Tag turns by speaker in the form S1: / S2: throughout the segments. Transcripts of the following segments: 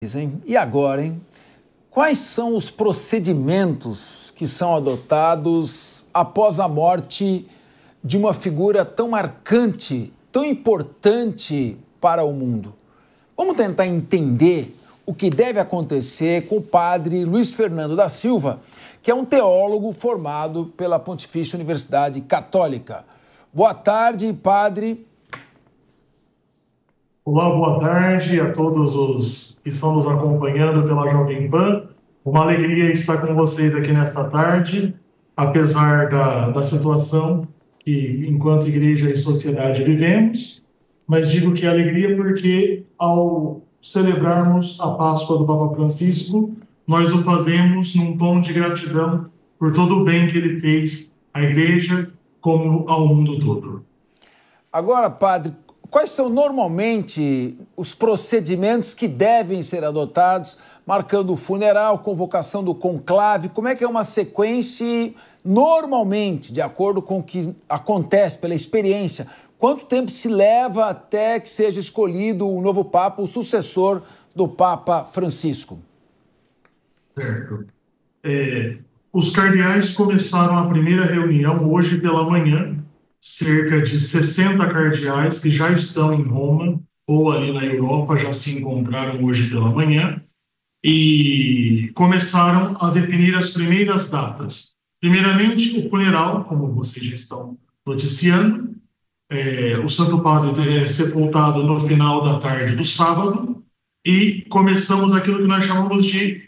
S1: Hein? E agora, hein? Quais são os procedimentos que são adotados após a morte de uma figura tão marcante, tão importante para o mundo? Vamos tentar entender o que deve acontecer com o padre Luiz Fernando da Silva, que é um teólogo formado pela Pontifícia Universidade Católica. Boa tarde, padre.
S2: Olá, boa tarde a todos os que estão nos acompanhando pela Jovem Pan. Uma alegria estar com vocês aqui nesta tarde, apesar da situação que, enquanto igreja e sociedade, vivemos. Mas digo que é alegria porque, ao celebrarmos a Páscoa do Papa Francisco, nós o fazemos num tom de gratidão por todo o bem que ele fez à igreja, como ao mundo todo.
S1: Agora, padre, quais são normalmente os procedimentos que devem ser adotados, marcando o funeral, convocação do conclave? Como é que é uma sequência normalmente, de acordo com o que acontece pela experiência? Quanto tempo se leva até que seja escolhido o novo Papa, o sucessor do Papa Francisco?
S2: Certo. Os cardeais começaram a primeira reunião hoje pela manhã, cerca de 60 cardeais que já estão em Roma ou ali na Europa já se encontraram hoje pela manhã e começaram a definir as primeiras datas. Primeiramente, o funeral, como vocês já estão noticiando. O Santo Padre é sepultado no final da tarde do sábado e começamos aquilo que nós chamamos de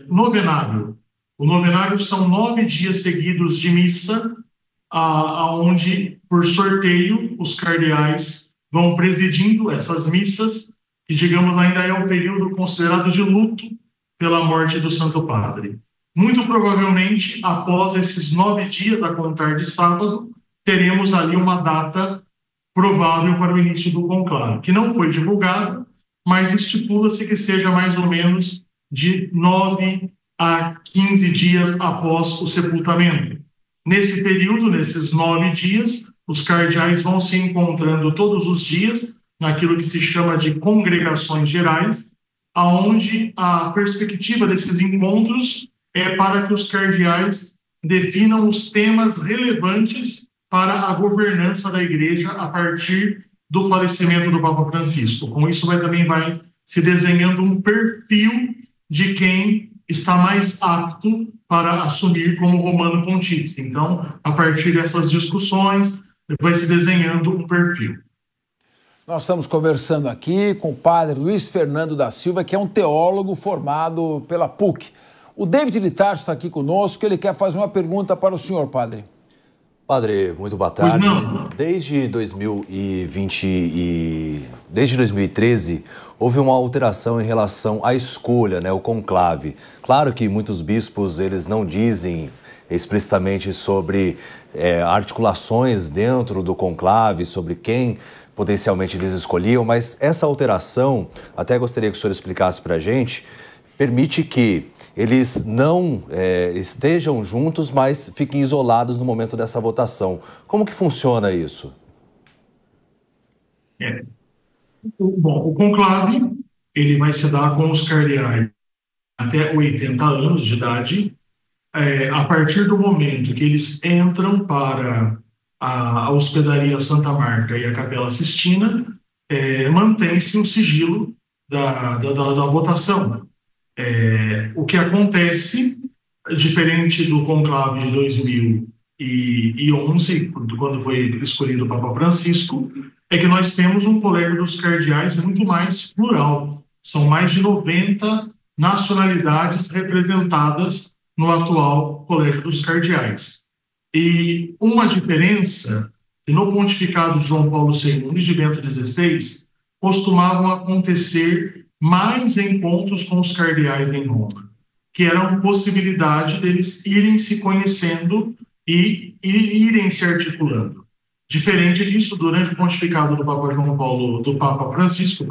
S2: novenário. O novenário são 9 dias seguidos de missa, onde, por sorteio, os cardeais vão presidindo essas missas, que, digamos, ainda é um período considerado de luto pela morte do Santo Padre. Muito provavelmente, após esses 9 dias, a contar de sábado, teremos ali uma data provável para o início do conclave, que não foi divulgado, mas estipula-se que seja mais ou menos de 9 a 15 dias após o sepultamento. Nesse período, nesses 9 dias, os cardeais vão se encontrando todos os dias naquilo que se chama de congregações gerais, aonde a perspectiva desses encontros é para que os cardeais definam os temas relevantes para a governança da igreja a partir do falecimento do Papa Francisco. Com isso, também vai se desenhando um perfil de quem está mais apto para assumir como Romano Pontífice. Então, a partir dessas discussões, vai se desenhando um perfil.
S1: Nós estamos conversando aqui com o padre Luiz Fernando da Silva, que é um teólogo formado pela PUC. O David Litardo está aqui conosco, ele quer fazer uma pergunta para o senhor, padre.
S3: Padre, muito boa tarde. Desde 2013, houve uma alteração em relação à escolha, o conclave. Claro que muitos bispos, eles não dizem explicitamente sobre articulações dentro do conclave, sobre quem potencialmente eles escolhiam, mas essa alteração, até gostaria que o senhor explicasse para a gente, permite que eles não estejam juntos, mas fiquem isolados no momento dessa votação. Como que funciona isso?
S2: Bom, o conclave ele vai se dar com os cardeais até 80 anos de idade. A partir do momento que eles entram para a Hospedaria Santa Marta e a Capela Sistina, mantém-se um sigilo da votação. O que acontece, diferente do conclave de 2011, quando foi escolhido o Papa Francisco, é que nós temos um colégio dos cardeais muito mais plural. São mais de 90 nacionalidades representadas no atual colégio dos cardeais. E uma diferença, que no pontificado de João Paulo II e de Bento XVI, costumavam acontecer mais encontros com os cardeais em Roma, que eram possibilidade deles irem se conhecendo e irem se articulando. Diferente disso, durante o pontificado do Papa Francisco,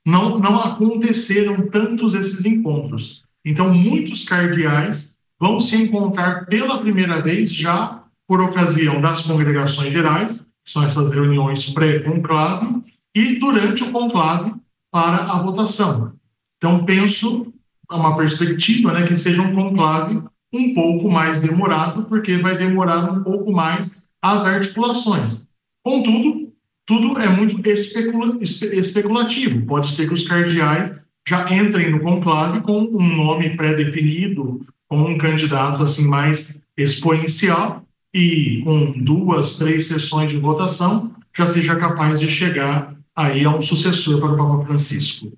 S2: não aconteceram tantos esses encontros. Então, muitos cardeais vão se encontrar pela primeira vez já por ocasião das congregações gerais, que são essas reuniões pré-conclave, e durante o conclave para a votação. Então, penso, uma perspectiva, né, que seja um conclave um pouco mais demorado, porque vai demorar um pouco mais as articulações. Contudo, tudo é muito especulativo. Pode ser que os cardeais já entrem no conclave com um nome pré-definido, com um candidato assim mais exponencial, e com 2, 3 sessões de votação já seja capaz de chegar aí a um sucessor para o Papa Francisco.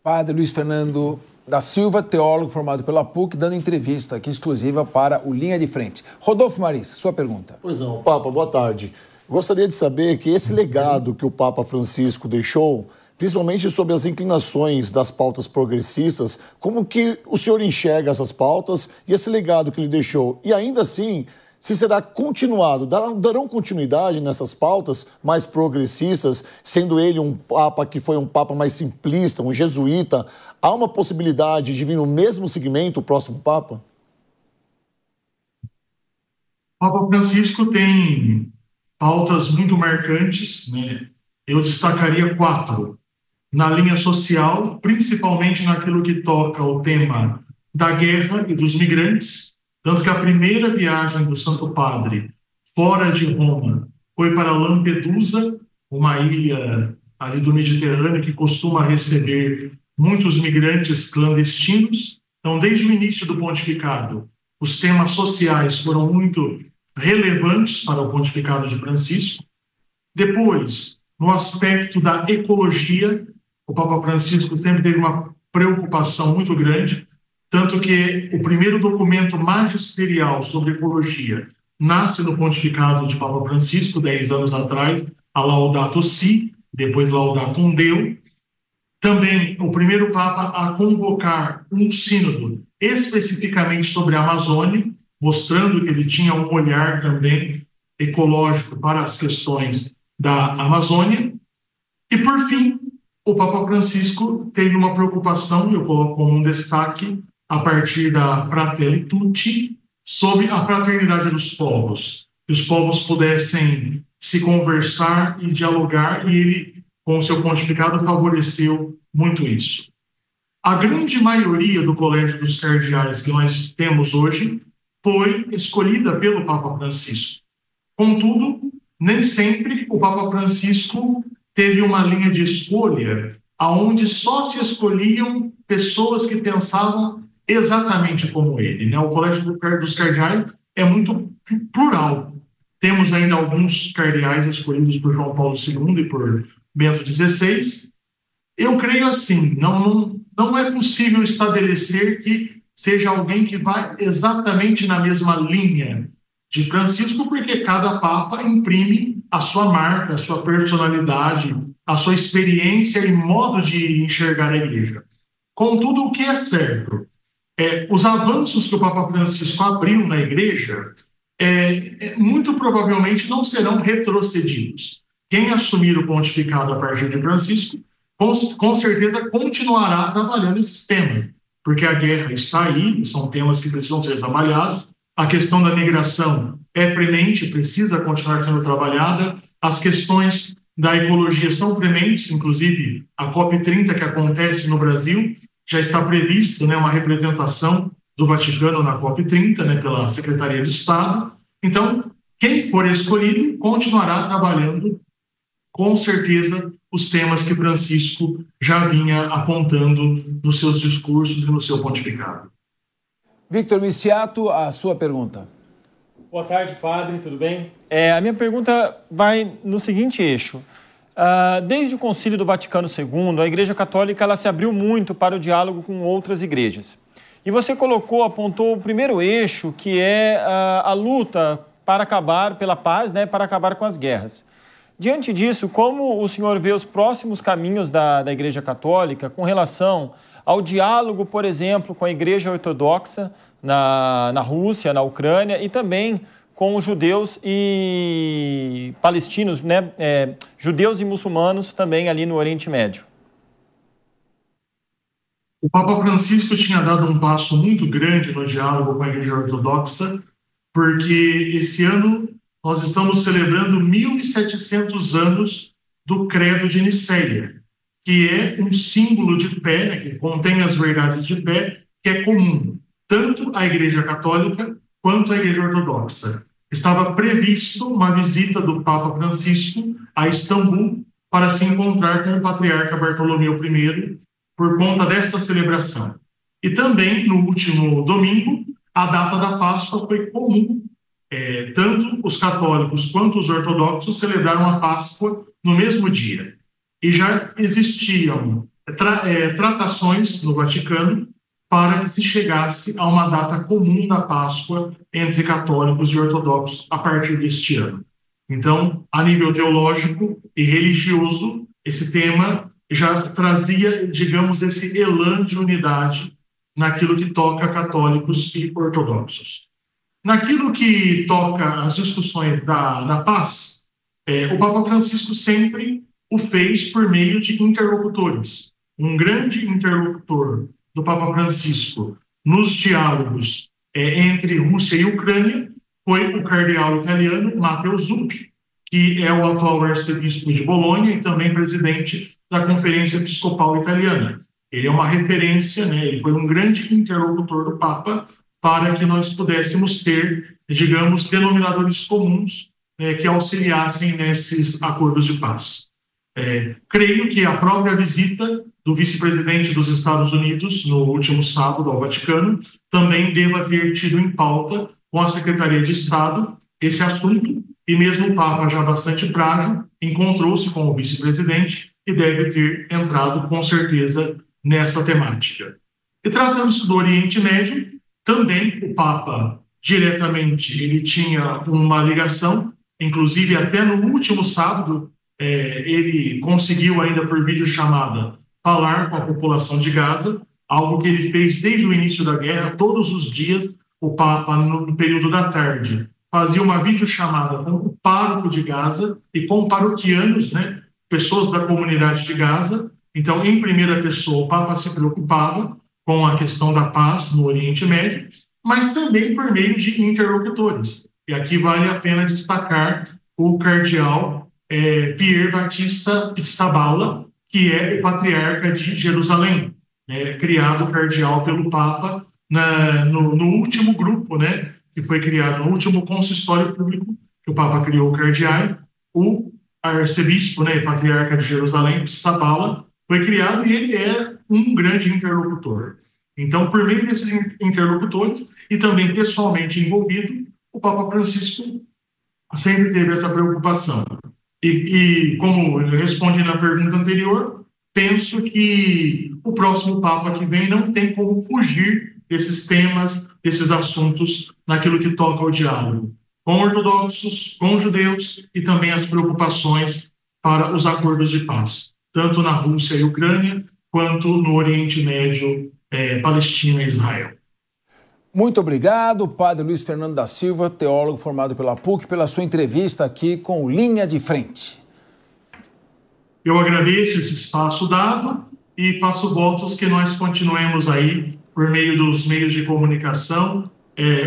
S1: Padre Luiz Fernando da Silva, teólogo formado pela PUC, dando entrevista aqui exclusiva para o Linha de Frente. Rodolfo Maris, sua pergunta.
S4: Pois não, Papa, boa tarde. Gostaria de saber que esse legado que o Papa Francisco deixou, principalmente sobre as inclinações das pautas progressistas, como que o senhor enxerga essas pautas e esse legado que ele deixou? E ainda assim, se será continuado, darão continuidade nessas pautas mais progressistas, sendo ele um Papa que foi um Papa mais simplista, um jesuíta, há uma possibilidade de vir no mesmo segmento o próximo Papa?
S2: O Papa Francisco tem pautas muito marcantes, né? Eu destacaria 4. Na linha social, principalmente naquilo que toca o tema da guerra e dos migrantes, tanto que a primeira viagem do Santo Padre fora de Roma foi para Lampedusa, uma ilha ali do Mediterrâneo que costuma receber muitos migrantes clandestinos. Então, desde o início do pontificado, os temas sociais foram muito relevantes para o pontificado de Francisco. Depois, no aspecto da ecologia, o Papa Francisco sempre teve uma preocupação muito grande, tanto que o primeiro documento magisterial sobre ecologia nasce no pontificado de Papa Francisco, 10 anos atrás, a Laudato Si, depois Laudato Deo. Também o primeiro Papa a convocar um sínodo especificamente sobre a Amazônia, mostrando que ele tinha um olhar também ecológico para as questões da Amazônia. E, por fim, o Papa Francisco teve uma preocupação, eu coloco como um destaque, a partir da Fratelli Tutti, sobre a fraternidade dos povos, que os povos pudessem se conversar e dialogar, e ele, com o seu pontificado, favoreceu muito isso. A grande maioria do Colégio dos Cardeais que nós temos hoje foi escolhida pelo Papa Francisco. Contudo, nem sempre o Papa Francisco teve uma linha de escolha onde só se escolhiam pessoas que pensavam exatamente como ele, né? O Colégio dos Cardeais é muito plural. Temos ainda alguns cardeais escolhidos por João Paulo II e por Bento XVI. Eu creio assim, não é possível estabelecer que seja alguém que vai exatamente na mesma linha de Francisco, porque cada Papa imprime a sua marca, a sua personalidade, a sua experiência e modo de enxergar a Igreja. Contudo, o que é certo? Os avanços que o Papa Francisco abriu na Igreja, muito provavelmente não serão retrocedidos. Quem assumir o pontificado a partir de Francisco, com certeza continuará trabalhando esses temas, porque a guerra está aí, são temas que precisam ser trabalhados, a questão da migração é premente, precisa continuar sendo trabalhada, as questões da ecologia são prementes, inclusive a COP30 que acontece no Brasil, já está prevista, né, uma representação do Vaticano na COP30, né, pela Secretaria de Estado. Então, quem for escolhido continuará trabalhando, com certeza, os temas que Francisco já vinha apontando nos seus discursos e no seu pontificado.
S1: Victor Miciato, a sua pergunta.
S5: Boa tarde, padre, tudo bem? A minha pergunta vai no seguinte eixo. Desde o Concílio do Vaticano II, a Igreja Católica ela se abriu muito para o diálogo com outras igrejas. E você apontou o primeiro eixo, que é a luta para acabar pela paz, né, para acabar com as guerras. Diante disso, como o senhor vê os próximos caminhos da Igreja Católica com relação ao diálogo, por exemplo, com a Igreja Ortodoxa na Rússia, na Ucrânia, e também com os judeus e palestinos, né, judeus e muçulmanos também ali no Oriente Médio?
S2: O Papa Francisco tinha dado um passo muito grande no diálogo com a Igreja Ortodoxa, porque esse ano nós estamos celebrando 1.700 anos do Credo de Nicéia. que é um símbolo de fé, né, que contém as verdades de fé, que é comum tanto à Igreja Católica quanto à Igreja Ortodoxa. Estava previsto uma visita do Papa Francisco a Istambul para se encontrar com o patriarca Bartolomeu I por conta desta celebração. E também, no último domingo, a data da Páscoa foi comum. Tanto os católicos quanto os ortodoxos celebraram a Páscoa no mesmo dia. E já existiam tratações no Vaticano para que se chegasse a uma data comum da Páscoa entre católicos e ortodoxos a partir deste ano. Então, a nível teológico e religioso, esse tema já trazia, digamos, esse elan de unidade naquilo que toca católicos e ortodoxos. Naquilo que toca as discussões da paz, o Papa Francisco sempre o fez por meio de interlocutores. Um grande interlocutor do Papa Francisco nos diálogos entre Rússia e Ucrânia foi o cardeal italiano Matteo Zuppi, que é o atual arcebispo de Bolonha e também presidente da Conferência Episcopal Italiana. Ele é uma referência, né? Ele foi um grande interlocutor do Papa para que nós pudéssemos ter, digamos, denominadores comuns que auxiliassem nesses acordos de paz. Creio que a própria visita do vice-presidente dos Estados Unidos no último sábado ao Vaticano também deva ter tido em pauta com a Secretaria de Estado esse assunto, e mesmo o Papa, já bastante frágil, encontrou-se com o vice-presidente e deve ter entrado com certeza nessa temática. E tratando-se do Oriente Médio, também o Papa diretamente ele tinha uma ligação, inclusive até no último sábado ele conseguiu ainda por videochamada falar com a população de Gaza, algo que ele fez desde o início da guerra. Todos os dias o Papa, no período da tarde, fazia uma videochamada com o pároco de Gaza e com paroquianos, né, pessoas da comunidade de Gaza. Então, em primeira pessoa, o Papa se preocupava com a questão da paz no Oriente Médio, mas também por meio de interlocutores. E aqui vale a pena destacar o cardeal Pier Battista Pizzaballa, que é o patriarca de Jerusalém, né, criado cardeal pelo Papa no último grupo, né, que foi criado no último consistório público que o Papa criou cardeais. O arcebispo, né, patriarca de Jerusalém, Pizzaballa, foi criado e ele é um grande interlocutor. Então, por meio desses interlocutores e também pessoalmente envolvido, o Papa Francisco sempre teve essa preocupação. E como eu respondi na pergunta anterior, penso que o próximo Papa que vem não tem como fugir desses temas, desses assuntos, naquilo que toca ao diálogo com ortodoxos, com judeus e também as preocupações para os acordos de paz, tanto na Rússia e Ucrânia, quanto no Oriente Médio, Palestina e Israel.
S1: Muito obrigado, Padre Luiz Fernando da Silva, teólogo formado pela PUC, pela sua entrevista aqui com Linha de Frente.
S2: Eu agradeço esse espaço dado e faço votos que nós continuemos aí, por meio dos meios de comunicação,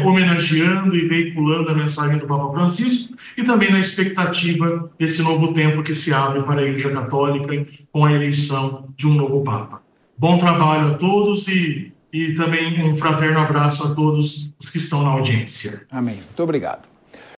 S2: homenageando e veiculando a mensagem do Papa Francisco e também na expectativa desse novo tempo que se abre para a Igreja Católica com a eleição de um novo Papa. Bom trabalho a todos e também um fraterno abraço a todos os que estão na audiência.
S1: Amém. Muito obrigado.